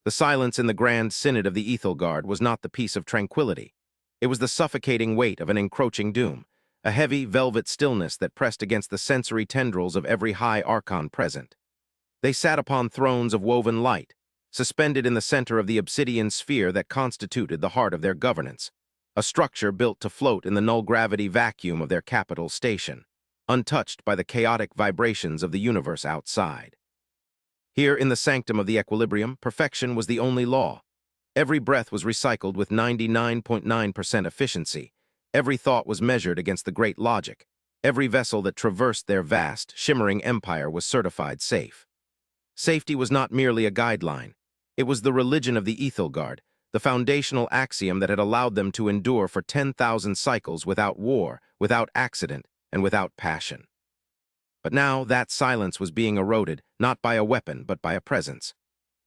The silence in the grand synod of the Ethelgard was not the peace of tranquility. It was the suffocating weight of an encroaching doom, a heavy, velvet stillness that pressed against the sensory tendrils of every high archon present. They sat upon thrones of woven light, suspended in the center of the obsidian sphere that constituted the heart of their governance, a structure built to float in the null-gravity vacuum of their capital station, untouched by the chaotic vibrations of the universe outside. Here in the sanctum of the equilibrium, perfection was the only law. Every breath was recycled with 99.9% efficiency. Every thought was measured against the great logic. Every vessel that traversed their vast, shimmering empire was certified safe. Safety was not merely a guideline. It was the religion of the Ethelgard, the foundational axiom that had allowed them to endure for 10,000 cycles without war, without accident, and without passion. But now that silence was being eroded, not by a weapon, but by a presence.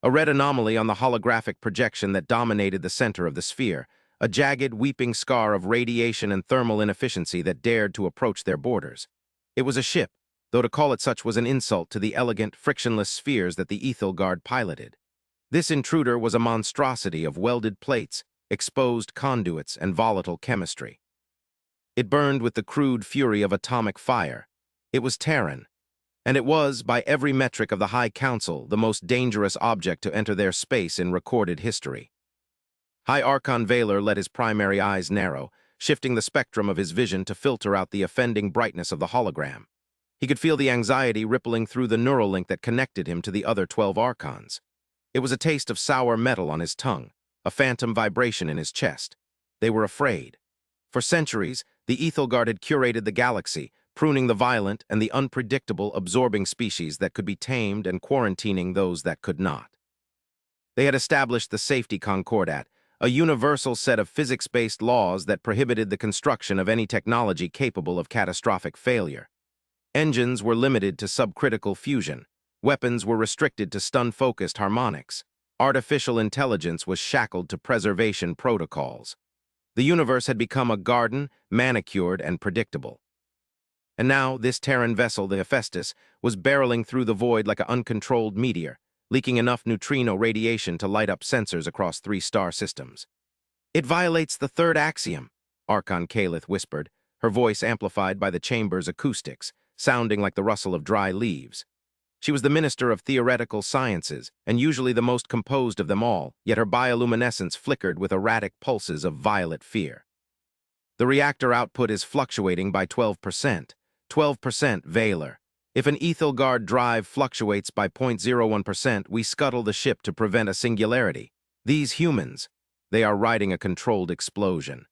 A red anomaly on the holographic projection that dominated the center of the sphere, a jagged, weeping scar of radiation and thermal inefficiency that dared to approach their borders. It was a ship, though to call it such was an insult to the elegant, frictionless spheres that the Ethelgard piloted. This intruder was a monstrosity of welded plates, exposed conduits, and volatile chemistry. It burned with the crude fury of atomic fire. It was Terran, and it was, by every metric of the High Council, the most dangerous object to enter their space in recorded history. High Archon Valor let his primary eyes narrow, shifting the spectrum of his vision to filter out the offending brightness of the hologram. He could feel the anxiety rippling through the neural link that connected him to the other 12 Archons. It was a taste of sour metal on his tongue, a phantom vibration in his chest. They were afraid. For centuries, the Ethelgard had curated the galaxy, pruning the violent and the unpredictable, absorbing species that could be tamed and quarantining those that could not. They had established the Safety Concordat, a universal set of physics-based laws that prohibited the construction of any technology capable of catastrophic failure. Engines were limited to subcritical fusion. Weapons were restricted to stun-focused harmonics. Artificial intelligence was shackled to preservation protocols. The universe had become a garden, manicured and predictable. And now, this Terran vessel, the Hephaestus, was barreling through the void like an uncontrolled meteor, leaking enough neutrino radiation to light up sensors across 3 star systems. "It violates the third axiom," Archon Calith whispered, her voice amplified by the chamber's acoustics, sounding like the rustle of dry leaves. She was the Minister of Theoretical Sciences, and usually the most composed of them all, yet her bioluminescence flickered with erratic pulses of violet fear. "The reactor output is fluctuating by 12%. 12% Valor. If an Ethelgard drive fluctuates by 0.01%, we scuttle the ship to prevent a singularity. These humans, they are riding a controlled explosion."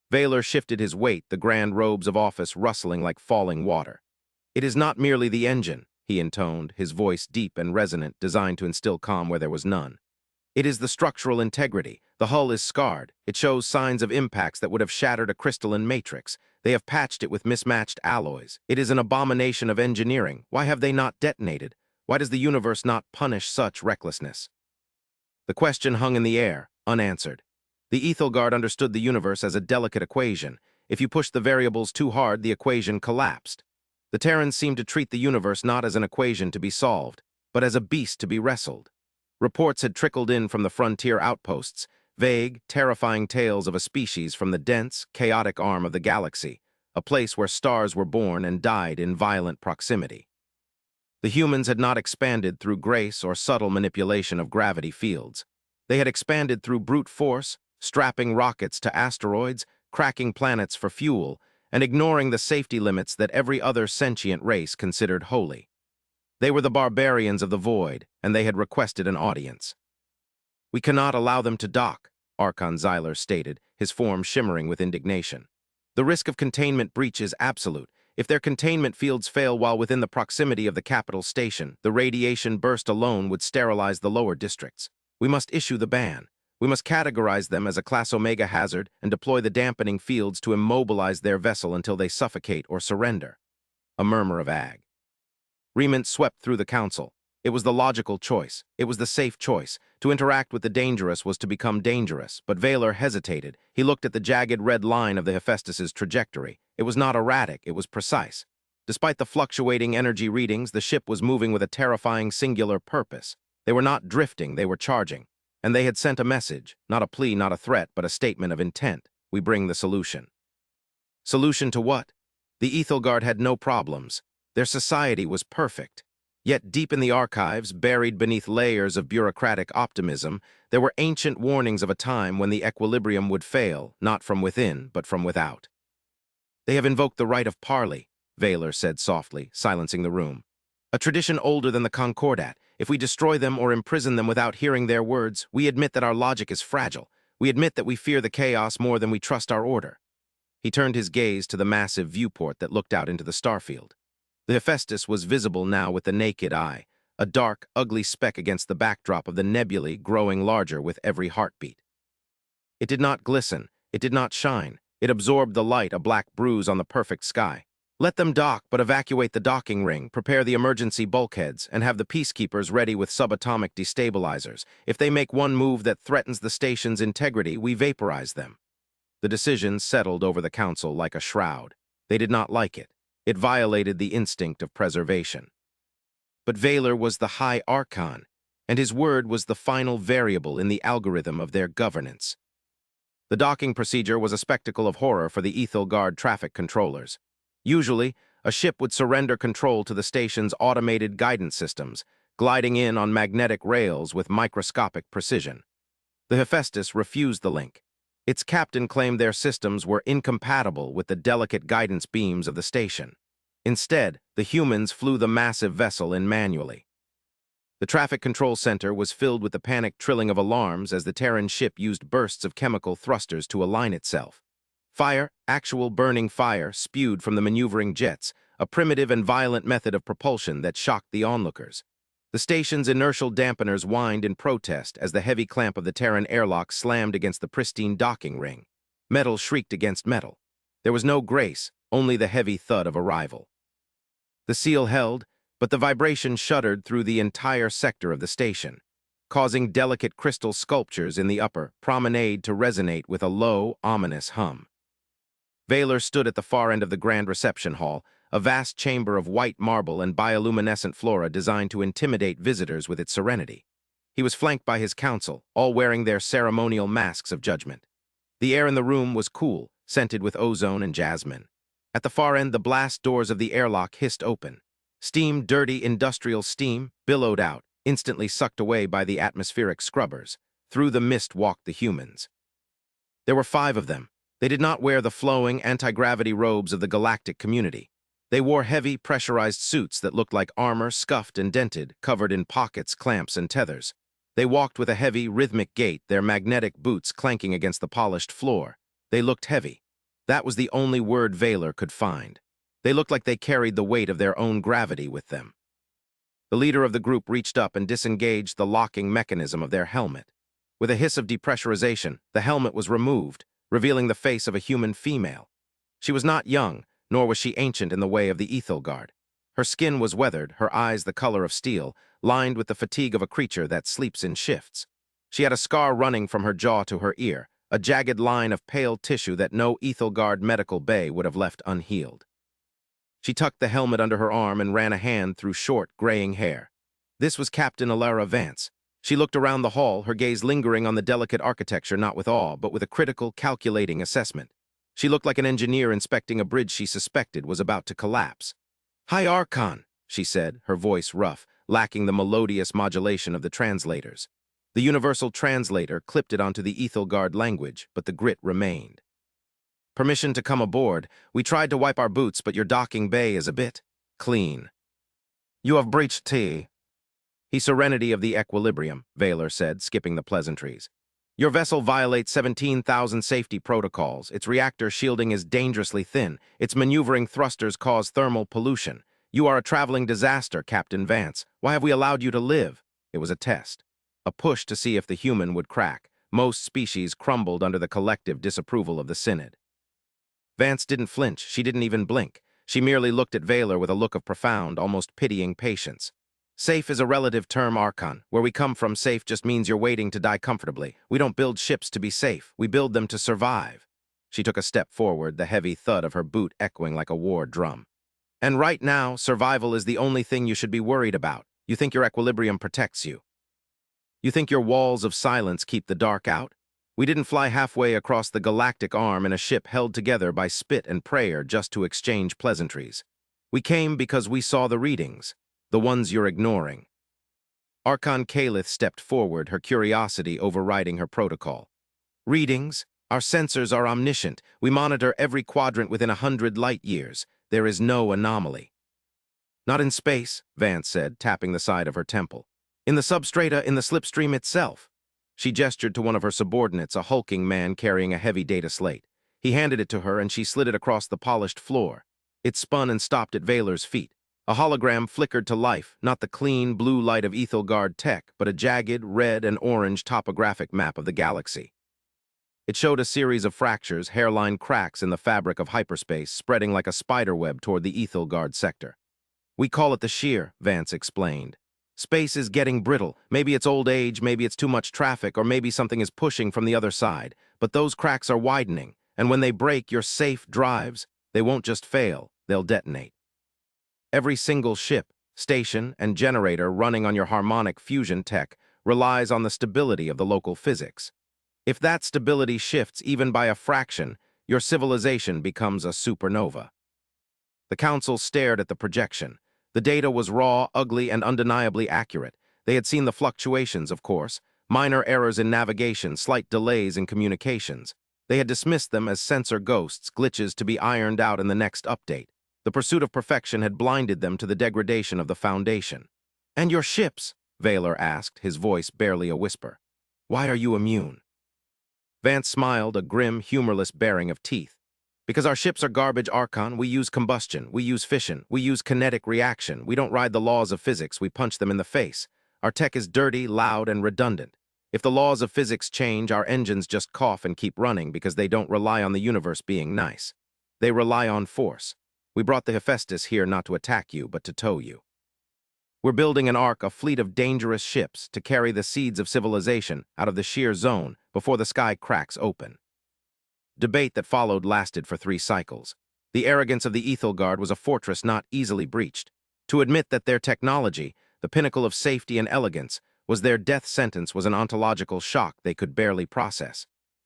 Valor shifted his weight, the grand robes of office rustling like falling water. "It is not merely the engine," he intoned, his voice deep and resonant, designed to instill calm where there was none. "It is the structural integrity. The hull is scarred. It shows signs of impacts that would have shattered a crystalline matrix. They have patched it with mismatched alloys. It is an abomination of engineering. Why have they not detonated? Why does the universe not punish such recklessness?" The question hung in the air, unanswered. The Ethelgard understood the universe as a delicate equation. If you pushed the variables too hard, the equation collapsed. The Terrans seemed to treat the universe not as an equation to be solved, but as a beast to be wrestled. Reports had trickled in from the frontier outposts, vague, terrifying tales of a species from the dense, chaotic arm of the galaxy, a place where stars were born and died in violent proximity. The humans had not expanded through grace or subtle manipulation of gravity fields. They had expanded through brute force, strapping rockets to asteroids, cracking planets for fuel, and ignoring the safety limits that every other sentient race considered holy. They were the barbarians of the void, and they had requested an audience. "We cannot allow them to dock," Archon Zyler stated, his form shimmering with indignation. "The risk of containment breach is absolute. If their containment fields fail while within the proximity of the capital station, the radiation burst alone would sterilize the lower districts. We must issue the ban. We must categorize them as a Class Omega hazard and deploy the dampening fields to immobilize their vessel until they suffocate or surrender." A murmur of ag. Remnant swept through the council. It was the logical choice. It was the safe choice. To interact with the dangerous was to become dangerous, but Valor hesitated. He looked at the jagged red line of the Hephaestus's trajectory. It was not erratic, it was precise. Despite the fluctuating energy readings, the ship was moving with a terrifying singular purpose. They were not drifting, they were charging. And they had sent a message, not a plea, not a threat, but a statement of intent. We bring the solution. Solution to what? The Ethelgard had no problems. Their society was perfect. Yet deep in the archives, buried beneath layers of bureaucratic optimism, there were ancient warnings of a time when the equilibrium would fail, not from within, but from without. They have invoked the right of parley, Vaylor said softly, silencing the room. A tradition older than the Concordat. If we destroy them or imprison them without hearing their words, we admit that our logic is fragile. We admit that we fear the chaos more than we trust our order. He turned his gaze to the massive viewport that looked out into the starfield. The Hephaestus was visible now with the naked eye, a dark, ugly speck against the backdrop of the nebulae growing larger with every heartbeat. It did not glisten, it did not shine. It absorbed the light, a black bruise on the perfect sky. Let them dock, but evacuate the docking ring, prepare the emergency bulkheads, and have the peacekeepers ready with subatomic destabilizers. If they make one move that threatens the station's integrity, we vaporize them. The decision settled over the council like a shroud. They did not like it. It violated the instinct of preservation. But Vaylor was the High Archon, and his word was the final variable in the algorithm of their governance. The docking procedure was a spectacle of horror for the Ethelgard traffic controllers. Usually, a ship would surrender control to the station's automated guidance systems, gliding in on magnetic rails with microscopic precision. The Hephaestus refused the link. Its captain claimed their systems were incompatible with the delicate guidance beams of the station. Instead, the humans flew the massive vessel in manually. The traffic control center was filled with the panicked trilling of alarms as the Terran ship used bursts of chemical thrusters to align itself. Fire, actual burning fire, spewed from the maneuvering jets, a primitive and violent method of propulsion that shocked the onlookers. The station's inertial dampeners whined in protest as the heavy clamp of the Terran airlock slammed against the pristine docking ring. Metal shrieked against metal. There was no grace, only the heavy thud of arrival. The seal held, but the vibration shuddered through the entire sector of the station, causing delicate crystal sculptures in the upper promenade to resonate with a low, ominous hum. Vaylor stood at the far end of the grand reception hall, a vast chamber of white marble and bioluminescent flora designed to intimidate visitors with its serenity. He was flanked by his council, all wearing their ceremonial masks of judgment. The air in the room was cool, scented with ozone and jasmine. At the far end, the blast doors of the airlock hissed open. Steam, dirty industrial steam, billowed out, instantly sucked away by the atmospheric scrubbers. Through the mist walked the humans. There were 5 of them. They did not wear the flowing, anti-gravity robes of the Galactic community. They wore heavy, pressurized suits that looked like armor, scuffed and dented, covered in pockets, clamps, and tethers. They walked with a heavy, rhythmic gait, their magnetic boots clanking against the polished floor. They looked heavy. That was the only word Vaylor could find. They looked like they carried the weight of their own gravity with them. The leader of the group reached up and disengaged the locking mechanism of their helmet. With a hiss of depressurization, the helmet was removed, revealing the face of a human female. She was not young, nor was she ancient in the way of the Ethelgard. Her skin was weathered, her eyes the color of steel, lined with the fatigue of a creature that sleeps in shifts. She had a scar running from her jaw to her ear, a jagged line of pale tissue that no Ethelgard medical bay would have left unhealed. She tucked the helmet under her arm and ran a hand through short, graying hair. This was Captain Alara Vance. She looked around the hall, her gaze lingering on the delicate architecture not with awe, but with a critical, calculating assessment. She looked like an engineer inspecting a bridge she suspected was about to collapse. "High Archon," she said, her voice rough, lacking the melodious modulation of the translators. The universal translator clipped it onto the Ethelgard language, but the grit remained. "Permission to come aboard. We tried to wipe our boots, but your docking bay is a bit clean." "You have breached T." "The serenity of the equilibrium," Vaylor said, skipping the pleasantries. "Your vessel violates 17,000 safety protocols. Its reactor shielding is dangerously thin. Its maneuvering thrusters cause thermal pollution. You are a traveling disaster, Captain Vance. Why have we allowed you to live?" It was a test. A push to see if the human would crack. Most species crumbled under the collective disapproval of the Synod. Vance didn't flinch. She didn't even blink. She merely looked at Vaylor with a look of profound, almost pitying patience. "Safe is a relative term, Archon. Where we come from, safe just means you're waiting to die comfortably. We don't build ships to be safe. We build them to survive." She took a step forward, the heavy thud of her boot echoing like a war drum. "And right now, survival is the only thing you should be worried about. You think your equilibrium protects you. You think your walls of silence keep the dark out? We didn't fly halfway across the galactic arm in a ship held together by spit and prayer just to exchange pleasantries. We came because we saw the readings, the ones you're ignoring. Archon Kalith stepped forward, her curiosity overriding her protocol. Readings? Our sensors are omniscient. We monitor every quadrant within 100 light years. There is no anomaly. Not in space, Vance said, tapping the side of her temple. In the substrata, in the slipstream itself. She gestured to one of her subordinates, a hulking man carrying a heavy data slate. He handed it to her and she slid it across the polished floor. It spun and stopped at Vaylor's feet. A hologram flickered to life, not the clean, blue light of Ethelgard tech, but a jagged, red and orange topographic map of the galaxy. It showed a series of fractures, hairline cracks in the fabric of hyperspace, spreading like a spiderweb toward the Ethelgard sector. We call it the shear, Vance explained. Space is getting brittle. Maybe it's old age, maybe it's too much traffic, or maybe something is pushing from the other side. But those cracks are widening, and when they break your safe drives, they won't just fail, they'll detonate. Every single ship, station, and generator running on your harmonic fusion tech relies on the stability of the local physics. If that stability shifts even by a fraction, your civilization becomes a supernova. The council stared at the projection. The data was raw, ugly, and undeniably accurate. They had seen the fluctuations, of course, minor errors in navigation, slight delays in communications. They had dismissed them as sensor ghosts, glitches to be ironed out in the next update. The pursuit of perfection had blinded them to the degradation of the Foundation. "And your ships?" Vaylor asked, his voice barely a whisper. "Why are you immune?" Vance smiled, a grim, humorless baring of teeth. "Because our ships are garbage, Archon. We use combustion, we use fission, we use kinetic reaction. We don't ride the laws of physics, we punch them in the face. Our tech is dirty, loud, and redundant. If the laws of physics change, our engines just cough and keep running because they don't rely on the universe being nice. They rely on force. We brought the Hephaestus here not to attack you, but to tow you. We're building an ark, a fleet of dangerous ships, to carry the seeds of civilization out of the sheer zone before the sky cracks open." Debate that followed lasted for 3 cycles. The arrogance of the Ethelgard was a fortress not easily breached. To admit that their technology, the pinnacle of safety and elegance, was their death sentence was an ontological shock they could barely process.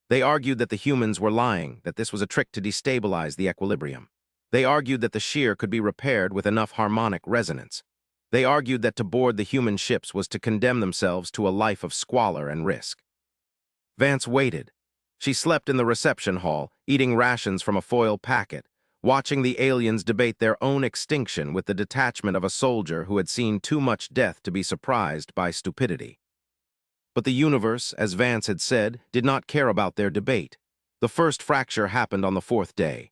They argued that the humans were lying, that this was a trick to destabilize the equilibrium. They argued that the shear could be repaired with enough harmonic resonance. They argued that to board the human ships was to condemn themselves to a life of squalor and risk. Vance waited. She slept in the reception hall, eating rations from a foil packet, watching the aliens debate their own extinction with the detachment of a soldier who had seen too much death to be surprised by stupidity. But the universe, as Vance had said, did not care about their debate. The first fracture happened on the 4th day.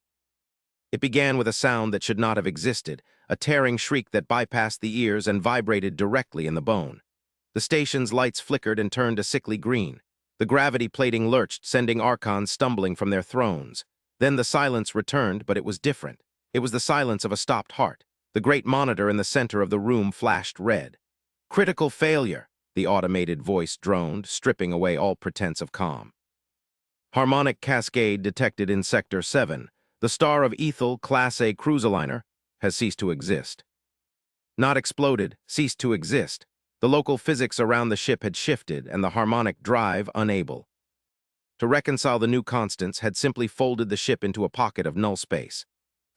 It began with a sound that should not have existed, a tearing shriek that bypassed the ears and vibrated directly in the bone. The station's lights flickered and turned a sickly green. The gravity plating lurched, sending Archons stumbling from their thrones. Then the silence returned, but it was different. It was the silence of a stopped heart. The great monitor in the center of the room flashed red. "Critical failure," the automated voice droned, stripping away all pretense of calm. "Harmonic cascade detected in Sector 7. The star of Ethel, Class A cruiseliner, has ceased to exist." Not exploded, ceased to exist. The local physics around the ship had shifted, and the harmonic drive unable. To reconcile the new constants had simply folded the ship into a pocket of null space.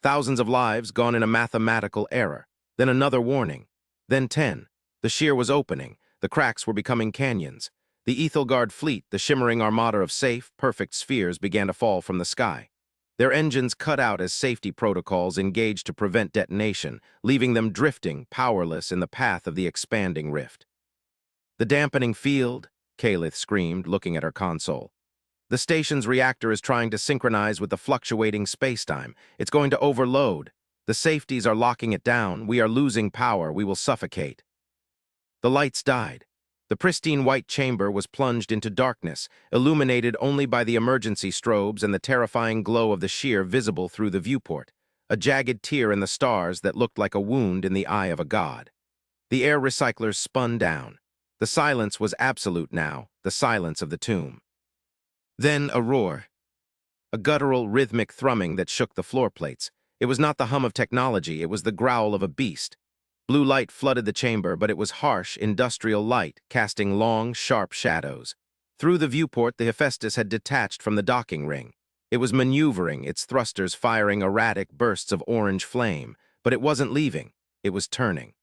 Thousands of lives gone in a mathematical error. Then another warning. Then 10. The shear was opening. The cracks were becoming canyons. The Ethelgard fleet, the shimmering armada of safe, perfect spheres, began to fall from the sky. Their engines cut out as safety protocols engaged to prevent detonation, leaving them drifting, powerless in the path of the expanding rift. "The dampening field," Kalith screamed, looking at her console. "The station's reactor is trying to synchronize with the fluctuating spacetime. It's going to overload. The safeties are locking it down. We are losing power. We will suffocate." The lights died. The pristine white chamber was plunged into darkness, illuminated only by the emergency strobes and the terrifying glow of the shear visible through the viewport, a jagged tear in the stars that looked like a wound in the eye of a god. The air recyclers spun down. The silence was absolute now, the silence of the tomb. Then a roar. A guttural, rhythmic thrumming that shook the floor plates. It was not the hum of technology, it was the growl of a beast. Blue light flooded the chamber, but it was harsh, industrial light, casting long, sharp shadows. Through the viewport, the Hephaestus had detached from the docking ring. It was maneuvering, its thrusters firing erratic bursts of orange flame, but it wasn't leaving. It was turning.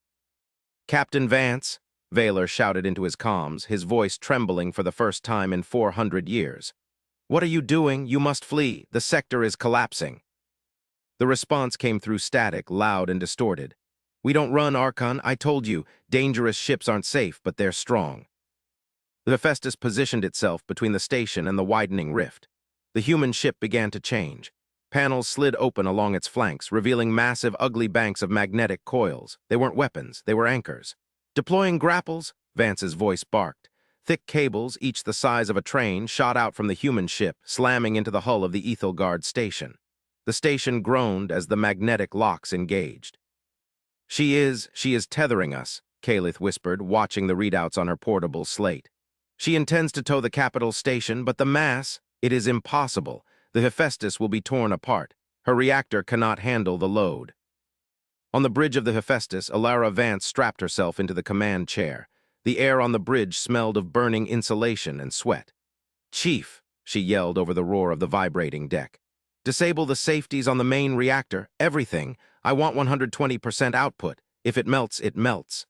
"Captain Vance," Vaylor shouted into his comms, his voice trembling for the first time in 400 years. "What are you doing? You must flee. The sector is collapsing." The response came through static, loud and distorted. "We don't run, Archon. I told you, dangerous ships aren't safe, but they're strong." The Hephaestus positioned itself between the station and the widening rift. The human ship began to change. Panels slid open along its flanks, revealing massive, ugly banks of magnetic coils. They weren't weapons, they were anchors. "Deploying grapples," Vance's voice barked. Thick cables, each the size of a train, shot out from the human ship, slamming into the hull of the Ethelgard station. The station groaned as the magnetic locks engaged. She is tethering us," Kalith whispered, watching the readouts on her portable slate. "She intends to tow the capital station, but the mass, it is impossible. The Hephaestus will be torn apart. Her reactor cannot handle the load." On the bridge of the Hephaestus, Alara Vance strapped herself into the command chair. The air on the bridge smelled of burning insulation and sweat. "Chief," she yelled over the roar of the vibrating deck. "Disable the safeties on the main reactor, everything. I want 120% output. If it melts, it melts."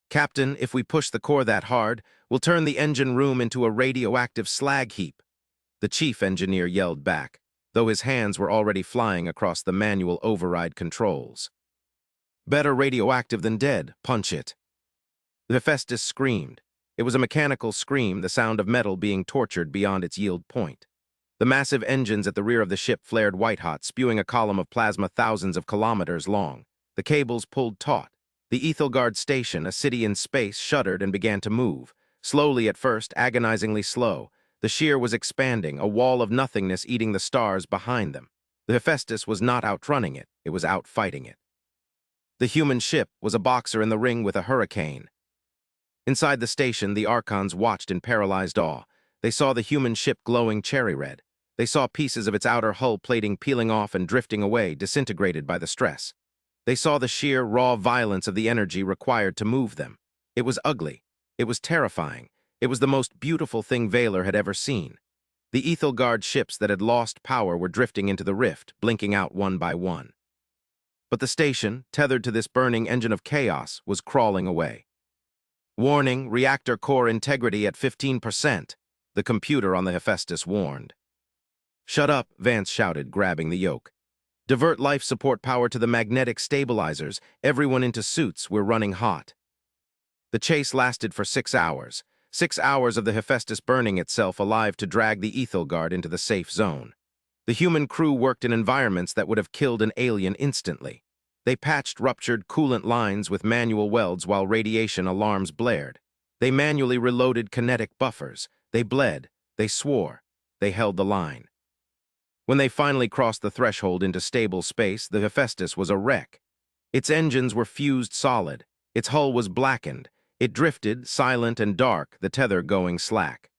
"Captain, if we push the core that hard, we'll turn the engine room into a radioactive slag heap," the chief engineer yelled back, though his hands were already flying across the manual override controls. "Better radioactive than dead, punch it." The Hephaestus screamed. It was a mechanical scream, the sound of metal being tortured beyond its yield point. The massive engines at the rear of the ship flared white-hot, spewing a column of plasma thousands of kilometers long. The cables pulled taut. The Ethelgard station, a city in space, shuddered and began to move. Slowly at first, agonizingly slow. The shear was expanding, a wall of nothingness eating the stars behind them. The Hephaestus was not outrunning it, it was outfighting it. The human ship was a boxer in the ring with a hurricane. Inside the station, the Archons watched in paralyzed awe. They saw the human ship glowing cherry red. They saw pieces of its outer hull plating peeling off and drifting away, disintegrated by the stress. They saw the sheer, raw violence of the energy required to move them. It was ugly. It was terrifying. It was the most beautiful thing Vaylor had ever seen. The Ethelgard ships that had lost power were drifting into the rift, blinking out one by one. But the station, tethered to this burning engine of chaos, was crawling away. "Warning, reactor core integrity at 15%, the computer on the Hephaestus warned. "Shut up," Vance shouted, grabbing the yoke. "Divert life support power to the magnetic stabilizers. Everyone into suits, we're running hot." The chase lasted for 6 hours. 6 hours of the Hephaestus burning itself alive to drag the Ethelgard into the safe zone. The human crew worked in environments that would have killed an alien instantly. They patched ruptured coolant lines with manual welds while radiation alarms blared. They manually reloaded kinetic buffers. They bled. They swore. They held the line. When they finally crossed the threshold into stable space, the Hephaestus was a wreck. Its engines were fused solid. Its hull was blackened. It drifted, silent and dark, the tether going slack.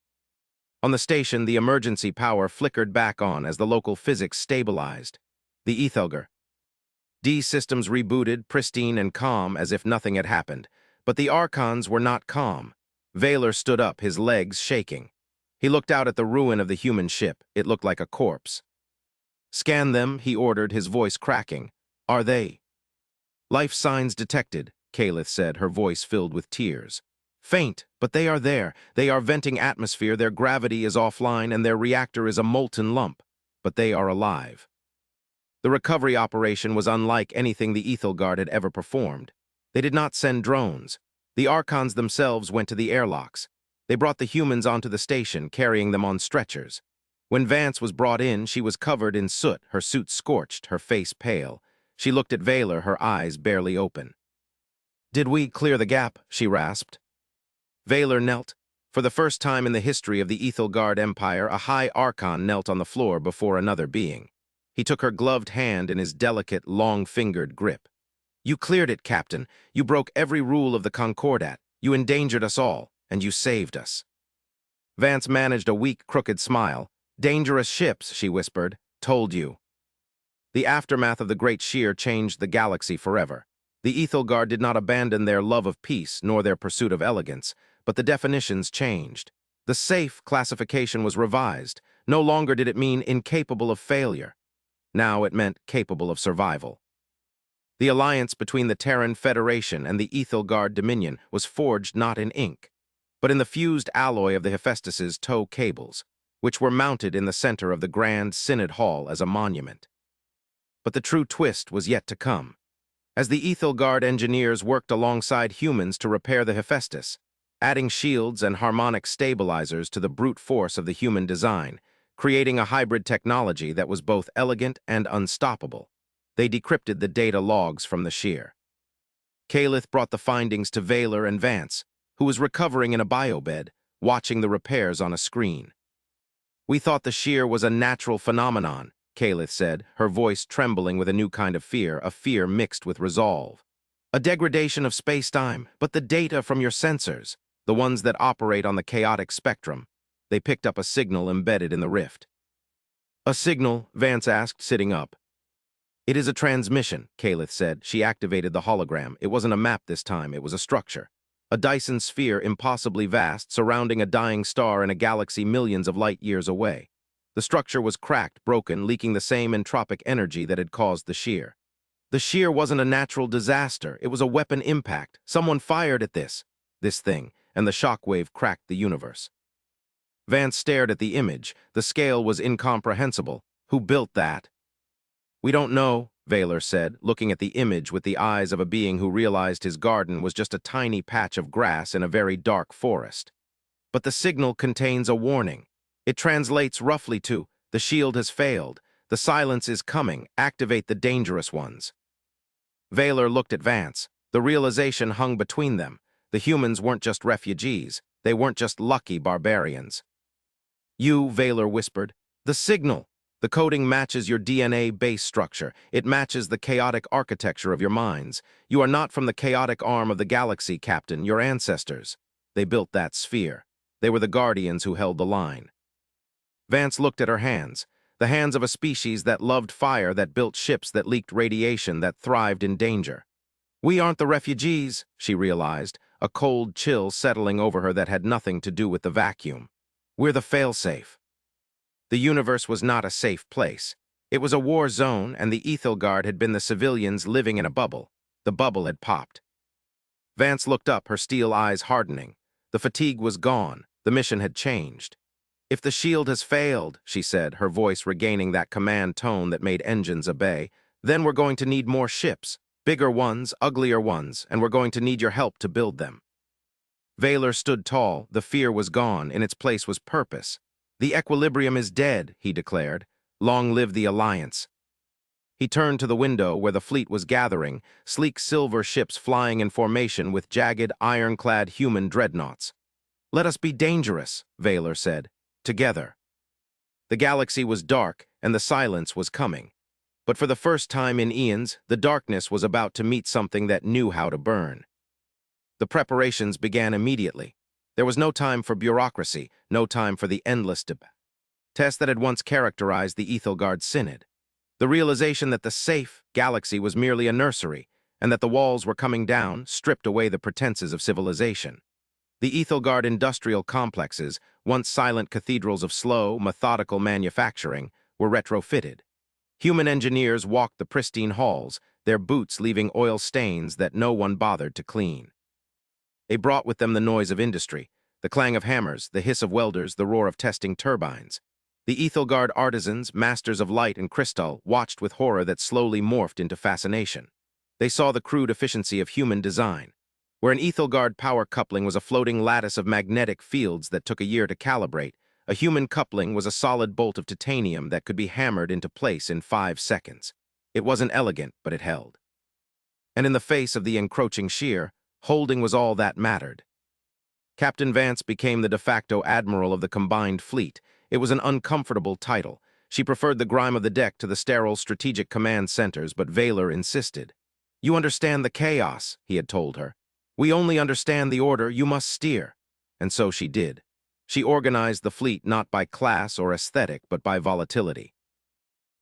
On the station, the emergency power flickered back on as the local physics stabilized. The Ethelgard D systems rebooted, pristine and calm, as if nothing had happened. But the Archons were not calm. Vaylor stood up, his legs shaking. He looked out at the ruin of the human ship. It looked like a corpse. "Scan them," he ordered, his voice cracking. "Are they?" "Life signs detected," Kalith said, her voice filled with tears. "Faint, but they are there. They are venting atmosphere, their gravity is offline, and their reactor is a molten lump. But they are alive." The recovery operation was unlike anything the Ethelgard had ever performed. They did not send drones. The Archons themselves went to the airlocks. They brought the humans onto the station, carrying them on stretchers. When Vance was brought in, she was covered in soot, her suit scorched, her face pale. She looked at Vaylor, her eyes barely open. "Did we clear the gap?" she rasped. Vaylor knelt. For the first time in the history of the Ethelgard Empire, a high Archon knelt on the floor before another being. He took her gloved hand in his delicate, long-fingered grip. "You cleared it, Captain. You broke every rule of the Concordat. You endangered us all, and you saved us." Vance managed a weak, crooked smile. "Dangerous ships," she whispered. "Told you." The aftermath of the Great Shear changed the galaxy forever. The Ethelgard did not abandon their love of peace nor their pursuit of elegance, but the definitions changed. The safe classification was revised. No longer did it mean incapable of failure. Now it meant capable of survival. The alliance between the Terran Federation and the Ethelgard Dominion was forged not in ink, but in the fused alloy of the Hephaestus's tow cables, which were mounted in the center of the Grand Synod Hall as a monument. But the true twist was yet to come. As the Ethelgard engineers worked alongside humans to repair the Hephaestus, adding shields and harmonic stabilizers to the brute force of the human design, creating a hybrid technology that was both elegant and unstoppable, they decrypted the data logs from the shear. Calith brought the findings to Vaylor and Vance, who was recovering in a biobed, watching the repairs on a screen. "We thought the shear was a natural phenomenon," Calith said, her voice trembling with a new kind of fear, a fear mixed with resolve. "A degradation of space-time, but the data from your sensors, the ones that operate on the chaotic spectrum, they picked up a signal embedded in the rift." "A signal?" Vance asked, sitting up. "It is a transmission," Calith said. She activated the hologram. It wasn't a map this time, it was a structure. A Dyson sphere impossibly vast, surrounding a dying star in a galaxy millions of light-years away. The structure was cracked, broken, leaking the same entropic energy that had caused the shear. The shear wasn't a natural disaster, it was a weapon impact. Someone fired at this thing, and the shockwave cracked the universe. Vance stared at the image. The scale was incomprehensible. "Who built that?" "We don't know," Vaylor said, looking at the image with the eyes of a being who realized his garden was just a tiny patch of grass in a very dark forest. "But the signal contains a warning. It translates roughly to, 'The shield has failed. The silence is coming. Activate the dangerous ones.'" Vaylor looked at Vance. The realization hung between them. The humans weren't just refugees. They weren't just lucky barbarians. "You," Vaylor whispered, "the signal. The coding matches your DNA base structure. It matches the chaotic architecture of your minds. You are not from the chaotic arm of the galaxy, Captain. Your ancestors. They built that sphere. They were the guardians who held the line." Vance looked at her hands. The hands of a species that loved fire, that built ships, that leaked radiation, that thrived in danger. "We aren't the refugees," she realized, a cold chill settling over her that had nothing to do with the vacuum. "We're the failsafe." The universe was not a safe place. It was a war zone, and the Ethelgard had been the civilians living in a bubble. The bubble had popped. Vance looked up, her steel eyes hardening. The fatigue was gone. The mission had changed. "If the shield has failed," she said, her voice regaining that command tone that made engines obey, "then we're going to need more ships. Bigger ones, uglier ones, and we're going to need your help to build them." Vaylor stood tall. The fear was gone. In its place was purpose. "The equilibrium is dead," he declared. "Long live the Alliance." He turned to the window where the fleet was gathering, sleek silver ships flying in formation with jagged, ironclad human dreadnoughts. "Let us be dangerous," Vaylor said. "Together." The galaxy was dark, and the silence was coming. But for the first time in eons, the darkness was about to meet something that knew how to burn. The preparations began immediately. There was no time for bureaucracy, no time for the endless debate that had once characterized the Ethelgard Synod. The realization that the safe galaxy was merely a nursery, and that the walls were coming down, stripped away the pretenses of civilization. The Ethelgard industrial complexes, once silent cathedrals of slow, methodical manufacturing, were retrofitted. Human engineers walked the pristine halls, their boots leaving oil stains that no one bothered to clean. They brought with them the noise of industry, the clang of hammers, the hiss of welders, the roar of testing turbines. The Ethelgard artisans, masters of light and crystal, watched with horror that slowly morphed into fascination. They saw the crude efficiency of human design. Where an Ethelgard power coupling was a floating lattice of magnetic fields that took a year to calibrate, a human coupling was a solid bolt of titanium that could be hammered into place in 5 seconds. It wasn't elegant, but it held. And in the face of the encroaching shear, holding was all that mattered. Captain Vance became the de facto admiral of the combined fleet. It was an uncomfortable title. She preferred the grime of the deck to the sterile strategic command centers, but Vaylor insisted. "You understand the chaos," he had told her. "We only understand the order. You must steer." And so she did. She organized the fleet not by class or aesthetic, but by volatility.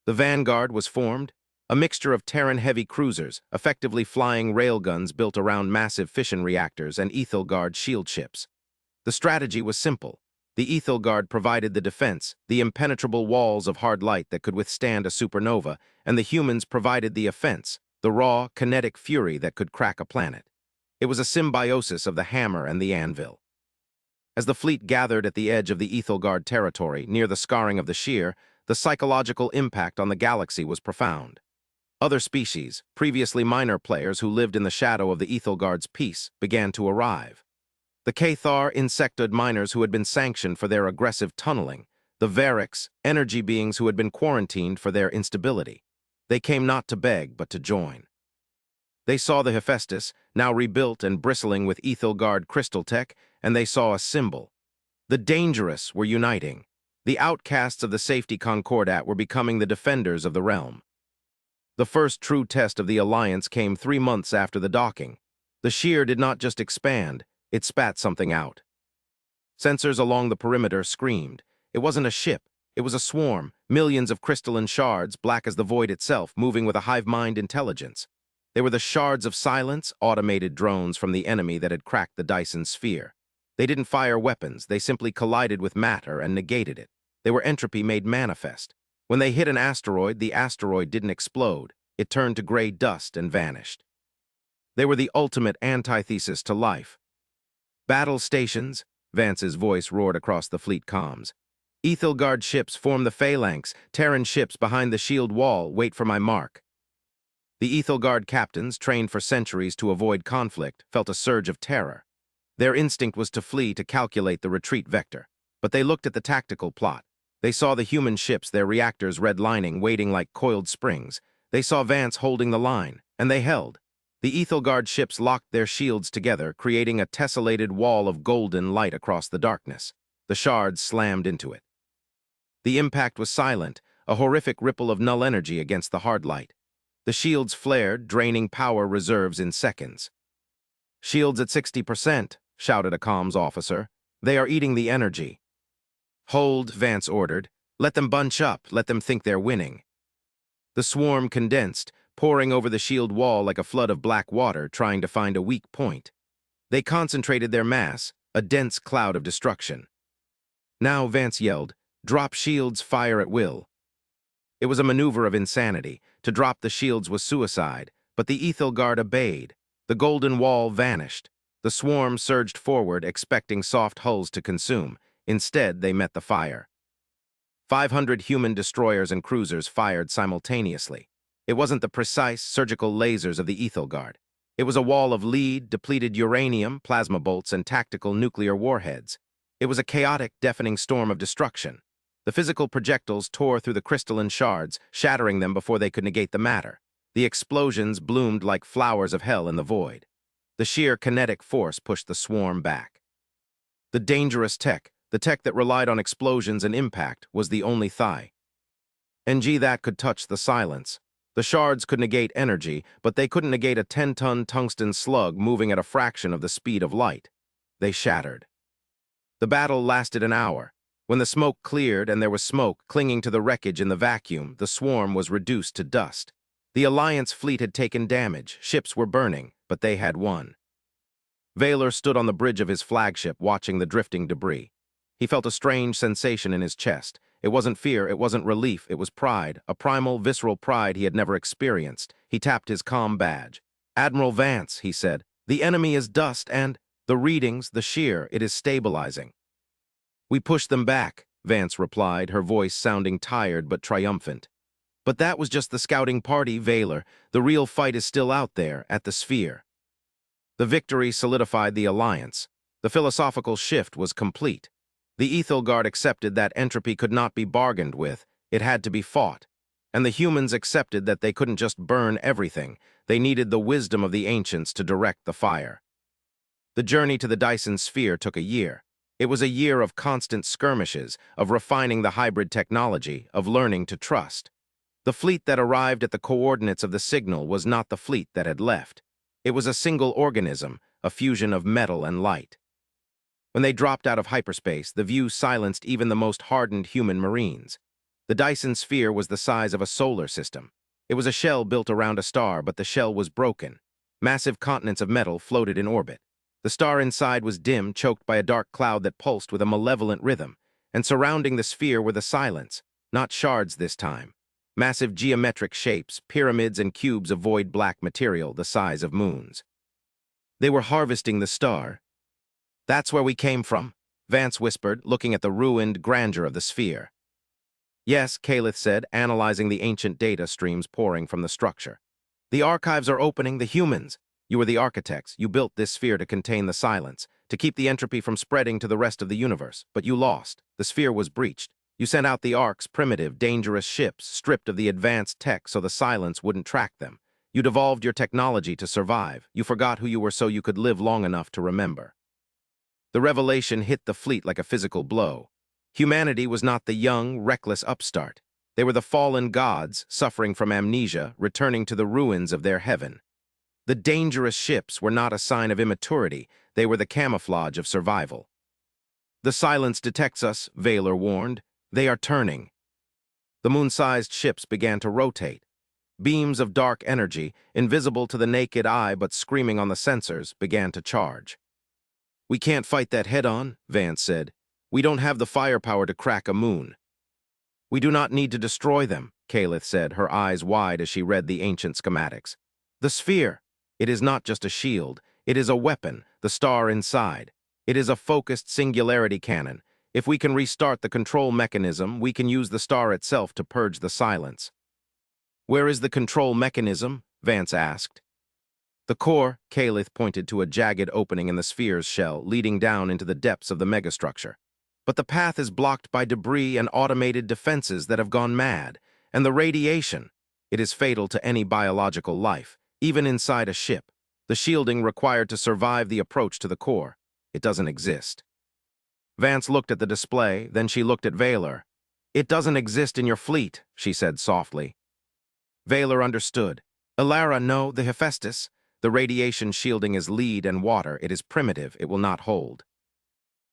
The vanguard was formed. A mixture of Terran-heavy cruisers, effectively flying railguns built around massive fission reactors, and Ethelgard shield ships. The strategy was simple. The Ethelgard provided the defense, the impenetrable walls of hard light that could withstand a supernova, and the humans provided the offense, the raw, kinetic fury that could crack a planet. It was a symbiosis of the hammer and the anvil. As the fleet gathered at the edge of the Ethelgard territory, near the scarring of the shear, the psychological impact on the galaxy was profound. Other species, previously minor players who lived in the shadow of the Ethelgard's peace, began to arrive. The Cathar insectoid miners who had been sanctioned for their aggressive tunneling, the Variks, energy beings who had been quarantined for their instability. They came not to beg, but to join. They saw the Hephaestus, now rebuilt and bristling with Ethelgard crystal tech, and they saw a symbol. The dangerous were uniting. The outcasts of the safety concordat were becoming the defenders of the realm. The first true test of the alliance came 3 months after the docking. The shear did not just expand, it spat something out. Sensors along the perimeter screamed. It wasn't a ship, it was a swarm, millions of crystalline shards, black as the void itself, moving with a hive-mind intelligence. They were the shards of silence, automated drones from the enemy that had cracked the Dyson sphere. They didn't fire weapons, they simply collided with matter and negated it. They were entropy made manifest. When they hit an asteroid, the asteroid didn't explode. It turned to gray dust and vanished. They were the ultimate antithesis to life. Battle stations, Vance's voice roared across the fleet comms. Ethelgard ships form the phalanx, Terran ships behind the shield wall wait for my mark. The Ethelgard captains, trained for centuries to avoid conflict, felt a surge of terror. Their instinct was to flee to calculate the retreat vector. But they looked at the tactical plot. They saw the human ships, their reactors redlining, waiting like coiled springs. They saw Vance holding the line, and they held. The Ethelgard ships locked their shields together, creating a tessellated wall of golden light across the darkness. The shards slammed into it. The impact was silent, a horrific ripple of null energy against the hard light. The shields flared, draining power reserves in seconds. "Shields at 60%, shouted a comms officer. "They are eating the energy." "Hold," Vance ordered. "Let them bunch up, let them think they're winning." The swarm condensed, pouring over the shield wall like a flood of black water trying to find a weak point. They concentrated their mass, a dense cloud of destruction. Now, Vance yelled, "Drop shields, fire at will." It was a maneuver of insanity. To drop the shields was suicide, but the Ethelgard obeyed. The golden wall vanished. The swarm surged forward, expecting soft hulls to consume. Instead, they met the fire. 500 human destroyers and cruisers fired simultaneously. It wasn't the precise, surgical lasers of the Ethelgard. It was a wall of lead, depleted uranium, plasma bolts, and tactical nuclear warheads. It was a chaotic, deafening storm of destruction. The physical projectiles tore through the crystalline shards, shattering them before they could negate the matter. The explosions bloomed like flowers of hell in the void. The sheer kinetic force pushed the swarm back. The dangerous tech, the tech that relied on explosions and impact, was the only thigh. NG that could touch the silence. The shards could negate energy, but they couldn't negate a 10-ton tungsten slug moving at a fraction of the speed of light. They shattered. The battle lasted an hour. When the smoke cleared and there was smoke clinging to the wreckage in the vacuum, the swarm was reduced to dust. The Alliance fleet had taken damage, ships were burning, but they had won. Valor stood on the bridge of his flagship watching the drifting debris. He felt a strange sensation in his chest. It wasn't fear, it wasn't relief, it was pride, a primal, visceral pride he had never experienced. He tapped his comm badge. "Admiral Vance," he said, "the enemy is dust and the readings, the shear, it is stabilizing." "We pushed them back," Vance replied, her voice sounding tired but triumphant. "But that was just the scouting party, Valor. The real fight is still out there, at the sphere." The victory solidified the alliance. The philosophical shift was complete. The Ethelgard accepted that entropy could not be bargained with, it had to be fought. And the humans accepted that they couldn't just burn everything, they needed the wisdom of the ancients to direct the fire. The journey to the Dyson sphere took a year. It was a year of constant skirmishes, of refining the hybrid technology, of learning to trust. The fleet that arrived at the coordinates of the signal was not the fleet that had left. It was a single organism, a fusion of metal and light. When they dropped out of hyperspace, the view silenced even the most hardened human marines. The Dyson sphere was the size of a solar system. It was a shell built around a star, but the shell was broken. Massive continents of metal floated in orbit. The star inside was dim, choked by a dark cloud that pulsed with a malevolent rhythm, and surrounding the sphere were the silence, not shards this time. Massive geometric shapes, pyramids and cubes of void black material the size of moons. They were harvesting the star. "That's where we came from," Vance whispered, looking at the ruined grandeur of the sphere. "Yes," Calith said, analyzing the ancient data streams pouring from the structure. "The archives are opening, the humans. You were the architects. You built this sphere to contain the silence, to keep the entropy from spreading to the rest of the universe. But you lost. The sphere was breached. You sent out the orcs, primitive, dangerous ships, stripped of the advanced tech so the silence wouldn't track them. You devolved your technology to survive. You forgot who you were so you could live long enough to remember." The revelation hit the fleet like a physical blow. Humanity was not the young, reckless upstart. They were the fallen gods, suffering from amnesia, returning to the ruins of their heaven. The dangerous ships were not a sign of immaturity, they were the camouflage of survival. "The silence detects us," Valor warned. "They are turning." The moon-sized ships began to rotate. Beams of dark energy, invisible to the naked eye but screaming on the sensors, began to charge. "We can't fight that head-on," Vance said. "We don't have the firepower to crack a moon." "We do not need to destroy them," Calith said, her eyes wide as she read the ancient schematics. "The sphere. It is not just a shield. It is a weapon, the star inside. It is a focused singularity cannon. If we can restart the control mechanism, we can use the star itself to purge the silence." "Where is the control mechanism?" Vance asked. "The core," Calith pointed to a jagged opening in the sphere's shell, leading down into the depths of the megastructure. "But the path is blocked by debris and automated defenses that have gone mad. And the radiation. It is fatal to any biological life, even inside a ship. The shielding required to survive the approach to the core. It doesn't exist." Vance looked at the display, then she looked at Valor. "It doesn't exist in your fleet," she said softly. Valor understood. "Elara, no, the Hephaestus. The radiation shielding is lead and water. It is primitive. It will not hold."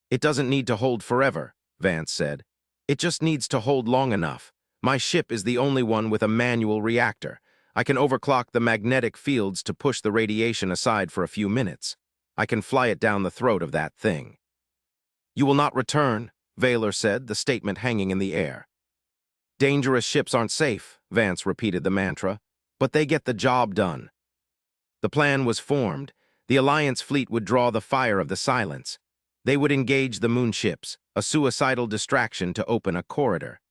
"It doesn't need to hold forever," Vance said. "It just needs to hold long enough. My ship is the only one with a manual reactor. I can overclock the magnetic fields to push the radiation aside for a few minutes. I can fly it down the throat of that thing." "You will not return," Valor said, the statement hanging in the air. "Dangerous ships aren't safe," Vance repeated the mantra, "but they get the job done." The plan was formed. The Alliance fleet would draw the fire of the silence. They would engage the moon ships, a suicidal distraction to open a corridor.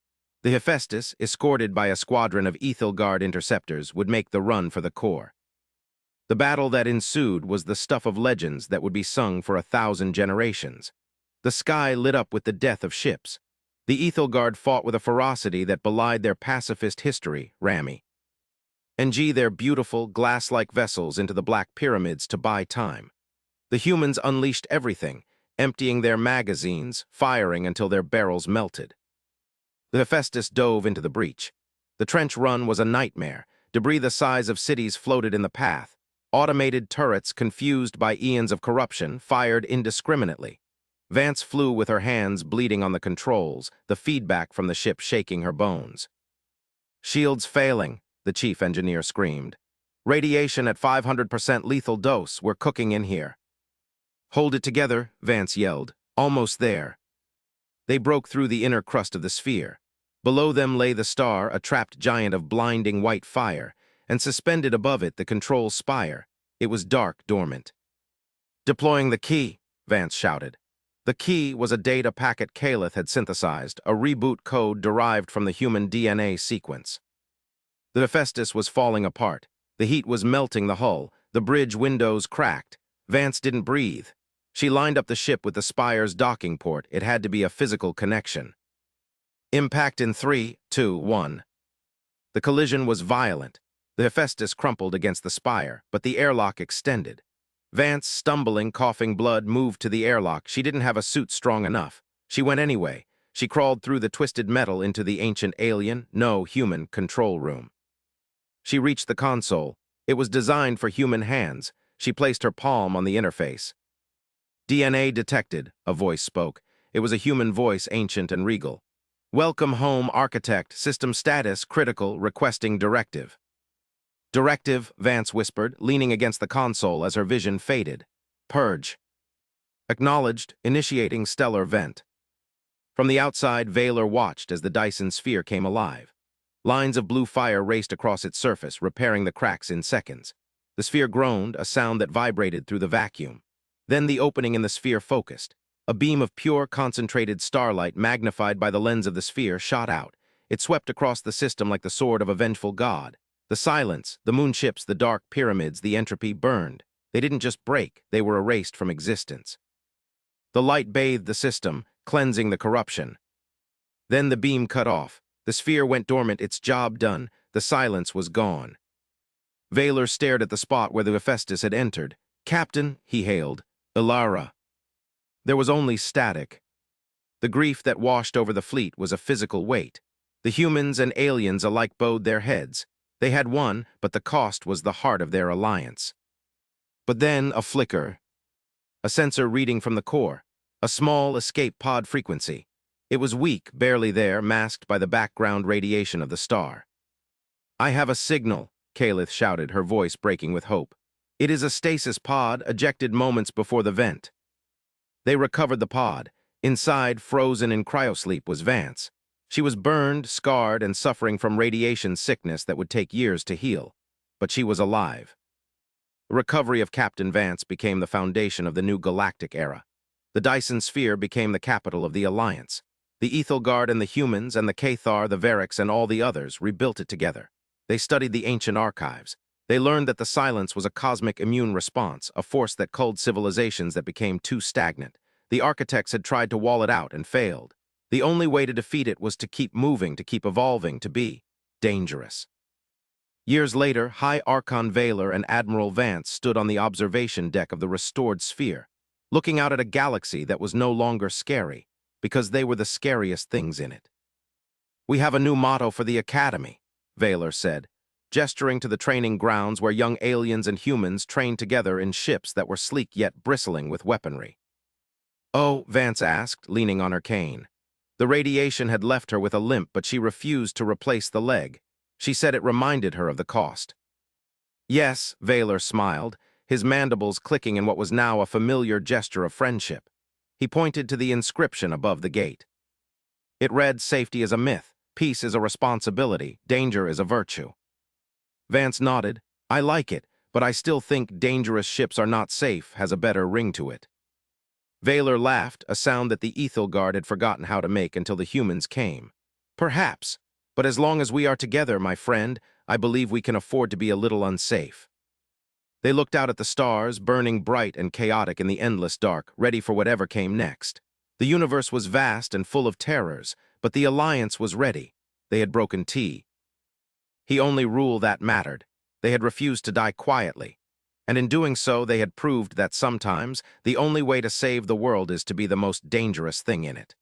The Hephaestus, escorted by a squadron of Ethelgard interceptors, would make the run for the core. The battle that ensued was the stuff of legends that would be sung for 1,000 generations. The sky lit up with the death of ships. The Ethelgard fought with a ferocity that belied their pacifist history, Rami. And their beautiful, glass-like vessels into the Black Pyramids to buy time. The humans unleashed everything, emptying their magazines, firing until their barrels melted. The Hephaestus dove into the breach. The trench run was a nightmare. Debris the size of cities floated in the path. Automated turrets, confused by eons of corruption, fired indiscriminately. Vance flew with her hands bleeding on the controls, the feedback from the ship shaking her bones. "Shields failing," the chief engineer screamed. "Radiation at 500% lethal dose. We're cooking in here." "Hold it together," Vance yelled. "Almost there." They broke through the inner crust of the sphere. Below them lay the star, a trapped giant of blinding white fire, and suspended above it the control spire. It was dark, dormant. "Deploying the key," Vance shouted. The key was a data packet Calith had synthesized, a reboot code derived from the human DNA sequence. The Hephaestus was falling apart. The heat was melting the hull. The bridge windows cracked. Vance didn't breathe. She lined up the ship with the spire's docking port. It had to be a physical connection. Impact in 3, 2, 1. The collision was violent. The Hephaestus crumpled against the spire, but the airlock extended. Vance, stumbling, coughing blood, moved to the airlock. She didn't have a suit strong enough. She went anyway. She crawled through the twisted metal into the ancient alien, no human, control room. She reached the console. It was designed for human hands. She placed her palm on the interface. "DNA detected," a voice spoke. It was a human voice, ancient and regal. "Welcome home, architect. System status, critical, requesting directive." Directive, Vance whispered, leaning against the console as her vision faded. Purge. Acknowledged, initiating stellar vent. From the outside, Vaylor watched as the Dyson sphere came alive. Lines of blue fire raced across its surface, repairing the cracks in seconds. The sphere groaned, a sound that vibrated through the vacuum. Then the opening in the sphere focused. A beam of pure, concentrated starlight magnified by the lens of the sphere shot out. It swept across the system like the sword of a vengeful god. The silence, the moonships, the dark pyramids, the entropy burned. They didn't just break, they were erased from existence. The light bathed the system, cleansing the corruption. Then the beam cut off. The sphere went dormant, its job done. The silence was gone. Vaylor stared at the spot where the Hephaestus had entered. "Captain," he hailed. "Ilara." There was only static. The grief that washed over the fleet was a physical weight. The humans and aliens alike bowed their heads. They had won, but the cost was the heart of their alliance. But then a flicker. A sensor reading from the core. A small escape pod frequency. It was weak, barely there, masked by the background radiation of the star. "I have a signal," Kalith shouted, her voice breaking with hope. "It is a stasis pod, ejected moments before the vent." They recovered the pod. Inside, frozen in cryosleep, was Vance. She was burned, scarred, and suffering from radiation sickness that would take years to heal. But she was alive. The recovery of Captain Vance became the foundation of the new Galactic era. The Dyson Sphere became the capital of the Alliance. The Ethelgard and the humans and the Cathar, the Variks, and all the others rebuilt it together. They studied the ancient archives. They learned that the silence was a cosmic immune response, a force that culled civilizations that became too stagnant. The architects had tried to wall it out and failed. The only way to defeat it was to keep moving, to keep evolving, to be dangerous. Years later, High Archon Vaylor and Admiral Vance stood on the observation deck of the restored sphere, looking out at a galaxy that was no longer scary, because they were the scariest things in it. "We have a new motto for the Academy," Vaylor said, gesturing to the training grounds where young aliens and humans trained together in ships that were sleek yet bristling with weaponry. "Oh," Vance asked, leaning on her cane. The radiation had left her with a limp, but she refused to replace the leg. She said it reminded her of the cost. "Yes," Vaylor smiled, his mandibles clicking in what was now a familiar gesture of friendship. He pointed to the inscription above the gate. It read, "Safety is a myth, peace is a responsibility, danger is a virtue." Vance nodded. "I like it, but I still think dangerous ships are not safe has a better ring to it." Vaylor laughed, a sound that the Ethelgard had forgotten how to make until the humans came. "Perhaps, but as long as we are together, my friend, I believe we can afford to be a little unsafe." They looked out at the stars, burning bright and chaotic in the endless dark, ready for whatever came next. The universe was vast and full of terrors, but the Alliance was ready. They had broken T. He only rule that mattered. They had refused to die quietly. And in doing so, they had proved that sometimes the only way to save the world is to be the most dangerous thing in it.